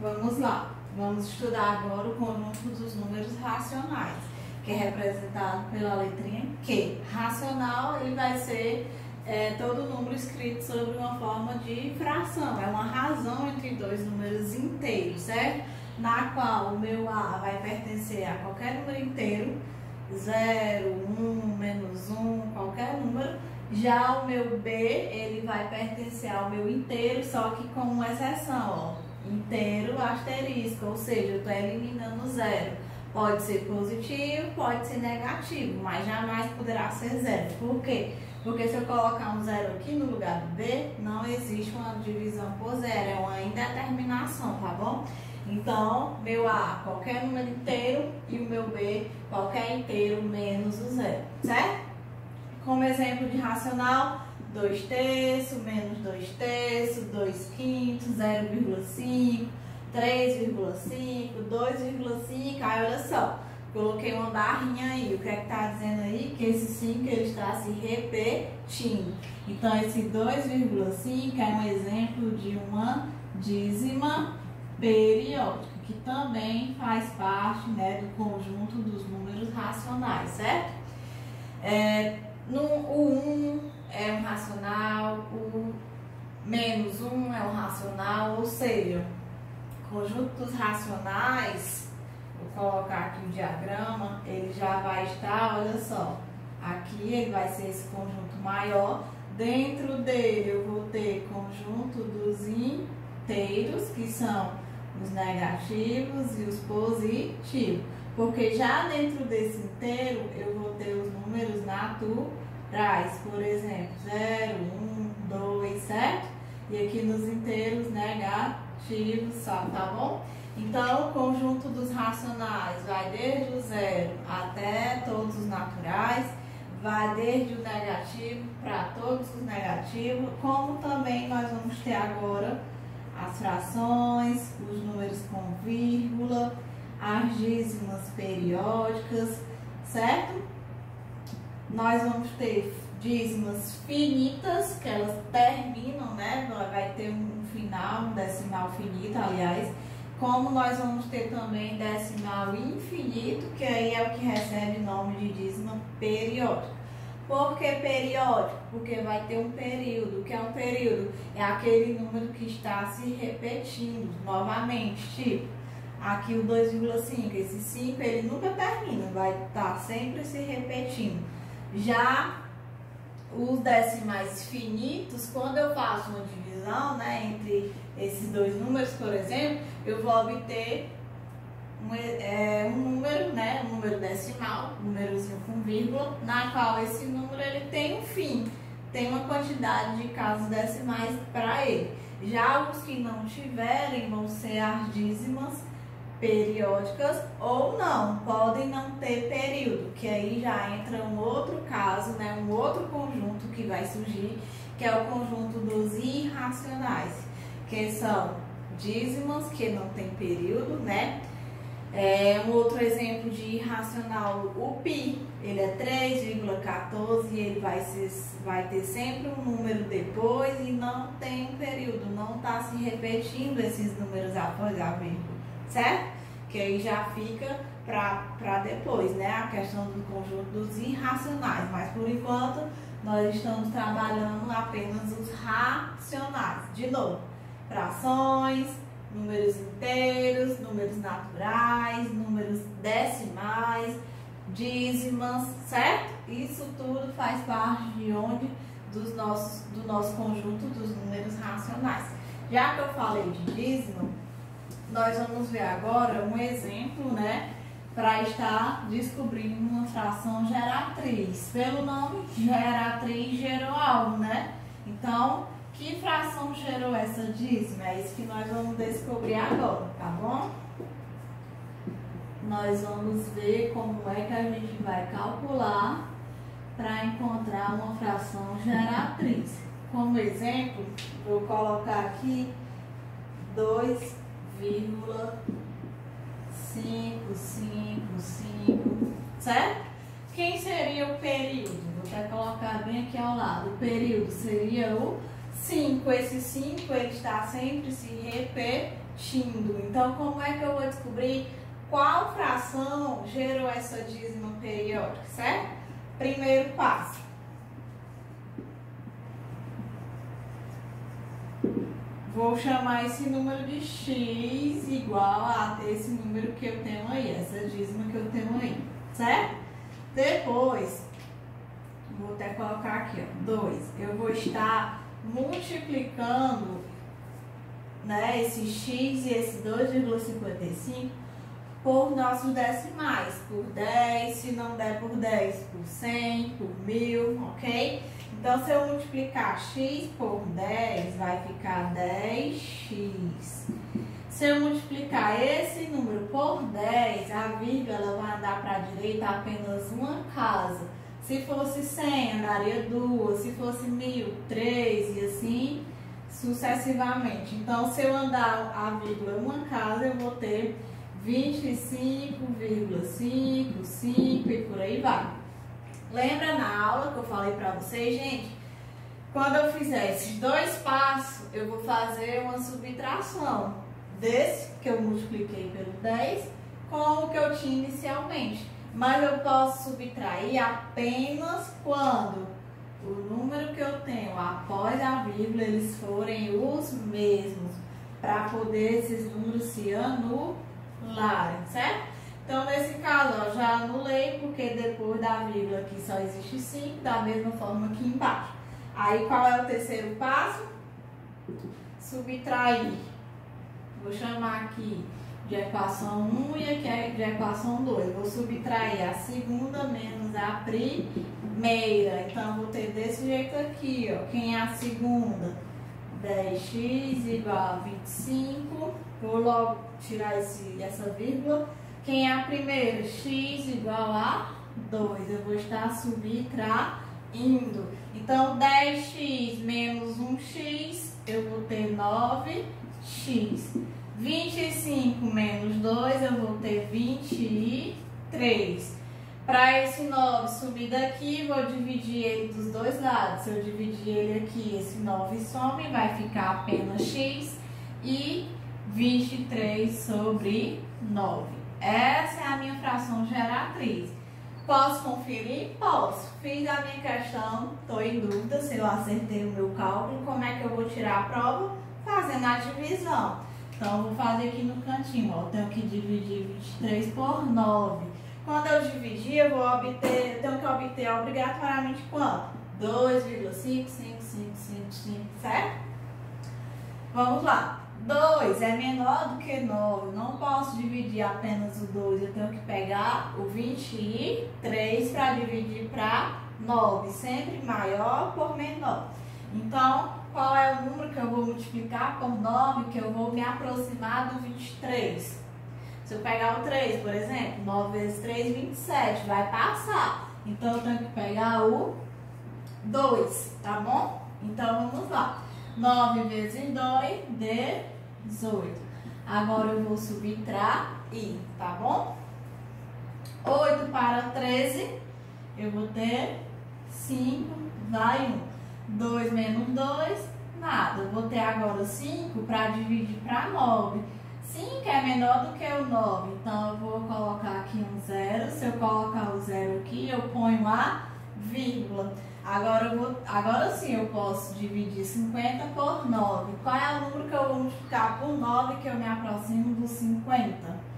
vamos lá. Vamos estudar agora o conjunto dos números racionais, que é representado pela letrinha Q. Racional, ele vai ser todo número escrito sobre uma forma de fração. É uma razão entre dois números inteiros, certo? Na qual o meu A vai pertencer a qualquer número inteiro, 0, 1, menos 1, qualquer número. Já o meu B, ele vai pertencer ao meu inteiro, só que com uma exceção, ó. Inteiro asterisco, ou seja, eu estou eliminando zero. Pode ser positivo, pode ser negativo, mas jamais poderá ser zero. Por quê? Porque se eu colocar um zero aqui no lugar do B, não existe uma divisão por zero, é uma indeterminação, tá bom? Então, meu A, qualquer número inteiro, e o meu B, qualquer inteiro menos o zero, certo? Como exemplo de racional, 2/3, menos 2/3, 2/5, 0,5, 3,5, 2,5, aí olha só, coloquei uma barrinha aí, o que é que está dizendo aí? Que esse 5 ele está se repetindo. Então esse 2,5 é um exemplo de uma dízima periódica, que também faz parte, né, do conjunto dos números racionais, certo? O 1 é um racional, o menos 1 é um racional, ou seja, conjunto dos racionais, vou colocar aqui o diagrama, ele já vai estar, olha só, aqui ele vai ser esse conjunto maior, dentro dele eu vou ter conjunto dos inteiros, que são os negativos e os positivos, porque já dentro desse inteiro eu vou ter os números naturais, por exemplo, 0, 1, 2, certo? E aqui nos inteiros negativos só, tá bom? Então, o conjunto dos racionais vai desde o zero até todos os naturais, vai desde o negativo para todos os negativos, como também nós vamos ter agora as frações, os números com vírgula, as dízimas periódicas, certo? Nós vamos ter dízimas finitas, que elas terminam, né? Vai ter um final, um decimal finito, aliás. Como nós vamos ter também decimal infinito, que aí é o que recebe o nome de dízima periódica. Por que periódico? Porque vai ter um período. O que é um período? É aquele número que está se repetindo novamente, tipo, aqui o 2,5, esse 5 ele nunca termina, vai estar sempre se repetindo. Já os decimais finitos, quando eu faço uma divisão, né, entre esses dois números, por exemplo, eu vou obter um número, né, um número decimal, um númerozinho com vírgula, na qual esse número ele tem um fim, tem uma quantidade de casas decimais para ele. Já os que não tiverem vão ser as dízimas periódicas ou não, podem não ter período, que aí já entra um outro caso, né, um outro conjunto que vai surgir, que é o conjunto dos irracionais, que são dízimas que não tem período, né? Um outro exemplo de irracional, o π, ele é 3,14 e ele vai ter sempre um número depois e não tem um período, não está se repetindo esses números após a vírgula, certo? Que aí já fica para depois, né? A questão do conjunto dos irracionais, mas por enquanto nós estamos trabalhando apenas os racionais. De novo, frações, números inteiros, números naturais, números decimais, dízimas, certo? Isso tudo faz parte de onde? Do nosso conjunto dos números racionais. Já que eu falei de dízima, nós vamos ver agora um exemplo, né, para estar descobrindo uma fração geratriz. Pelo nome, geratriz gerou algo, né? Então, que fração gerou essa dízima? É isso que nós vamos descobrir agora, tá bom? Nós vamos ver como é que a gente vai calcular para encontrar uma fração geratriz. Como exemplo, vou colocar aqui 2,555, certo? Quem seria o período? Vou até colocar bem aqui ao lado. O período seria o 5. Esse 5 ele está sempre se repetindo. repetindo. Então, como é que eu vou descobrir qual fração gerou essa dízima periódica, certo? Primeiro passo. Vou chamar esse número de x igual a esse número que eu tenho aí, essa dízima que eu tenho aí, certo? Depois, vou até colocar aqui, ó, 2. Eu vou estar multiplicando, né, esse x e esse 2,55 por nossos decimais, por 10, se não der por 10, por 100, por 1000, ok? Então, se eu multiplicar x por 10, vai ficar 10x. Se eu multiplicar esse número por 10, a vírgula ela vai andar para a direita apenas uma casa. Se fosse 100, andaria 2. Se fosse 1000, 3 e assim sucessivamente. Então, se eu andar a vírgula uma casa, eu vou ter 25,5, 5 e por aí vai. Lembra na aula que eu falei para vocês, gente? Quando eu fizer esses dois passos, eu vou fazer uma subtração desse que eu multipliquei pelo 10 com o que eu tinha inicialmente. Mas eu posso subtrair apenas quando o número que eu tenho após a vírgula eles forem os mesmos, para poder esses números se anularem, certo? Então, nesse caso, ó, já anulei, porque depois da vírgula aqui só existe 5, da mesma forma aqui embaixo. Aí, qual é o terceiro passo? Subtrair. Vou chamar aqui de equação 1 e aqui é de equação 2. Vou subtrair a segunda menos a primeira. Então, vou ter desse jeito aqui, ó. Quem é a segunda? 10x igual a 25. Vou logo tirar essa vírgula. Quem é a primeira? X igual a 2. Eu vou estar subtraindo. Então, 10x menos 1x, eu vou ter 9x. 25 menos 2, eu vou ter 23. Para esse 9 subir daqui, vou dividir ele dos dois lados. Se eu dividir ele aqui, esse 9 some, vai ficar apenas x e 23 sobre 9. Essa é a minha fração geratriz. Posso conferir? Posso. Fiz a minha questão, estou em dúvida se eu acertei o meu cálculo. Como é que eu vou tirar a prova? Fazendo a divisão. Então, vou fazer aqui no cantinho, ó. Eu tenho que dividir 23 por 9. Quando eu dividir, eu tenho que obter obrigatoriamente quanto? 2,55555, certo? Vamos lá. 2 é menor do que 9. Não posso dividir apenas o 2. Eu tenho que pegar o 23 para dividir para 9. Sempre maior por menor. Então, qual é o número que eu vou multiplicar por 9 que eu vou me aproximar do 23? Se eu pegar o 3, por exemplo, 9 vezes 3, 27. Vai passar. Então, eu tenho que pegar o 2, tá bom? Então, vamos lá. 9 vezes 2, 18. Agora eu vou subtrair, tá bom? 8 para 13, eu vou ter 5, vai 1. 2 menos 2, nada. Eu vou ter agora 5 para dividir para 9. 5 é menor do que o 9, então eu vou colocar aqui um 0. Se eu colocar o 0 aqui, eu ponho a vírgula. Agora sim eu posso dividir 50 por 9. Qual é o número que eu vou multiplicar por 9 que eu me aproximo dos 50?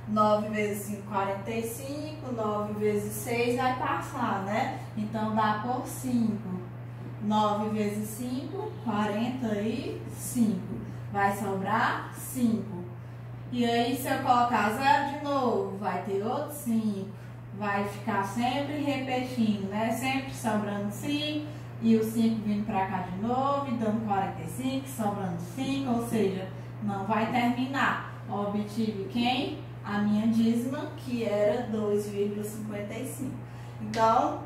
9 vezes 5, 45. 9 vezes 6 vai passar, né? Então dá por 5. 9 vezes 5, 45. Vai sobrar 5. E aí, se eu colocar 0 de novo, vai ter outro 5. Vai ficar sempre repetindo, né? Sempre sobrando 5. E o 5 vindo pra cá de novo, e dando 45, sobrando 5. Ou seja, não vai terminar. Obtive quem? A minha dízima, que era 2,55. Então,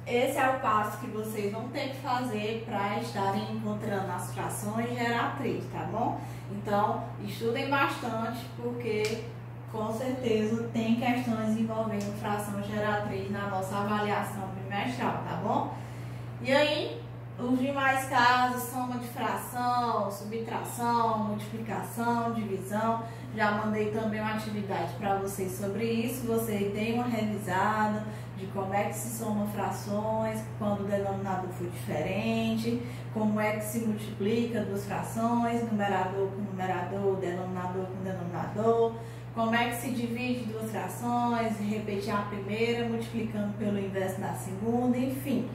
esse é o passo que vocês vão ter que fazer para estarem encontrando as frações geratrizes, tá bom? Então, estudem bastante, porque com certeza tem questões envolvendo fração geratriz na nossa avaliação bimestral, tá bom? E aí, Os demais casos, soma de fração, subtração, multiplicação, divisão. Já mandei também uma atividade para vocês sobre isso. Vocês deem uma revisada de como é que se soma frações, quando o denominador for diferente, como é que se multiplica duas frações, numerador com numerador, denominador com denominador, como é que se divide duas frações, repetir a primeira multiplicando pelo inverso da segunda, enfim.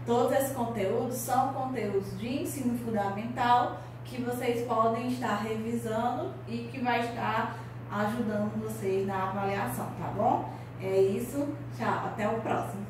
Todos esses conteúdos são conteúdos de ensino fundamental que vocês podem estar revisando e que vai estar ajudando vocês na avaliação, tá bom? É isso, tchau, até o próximo.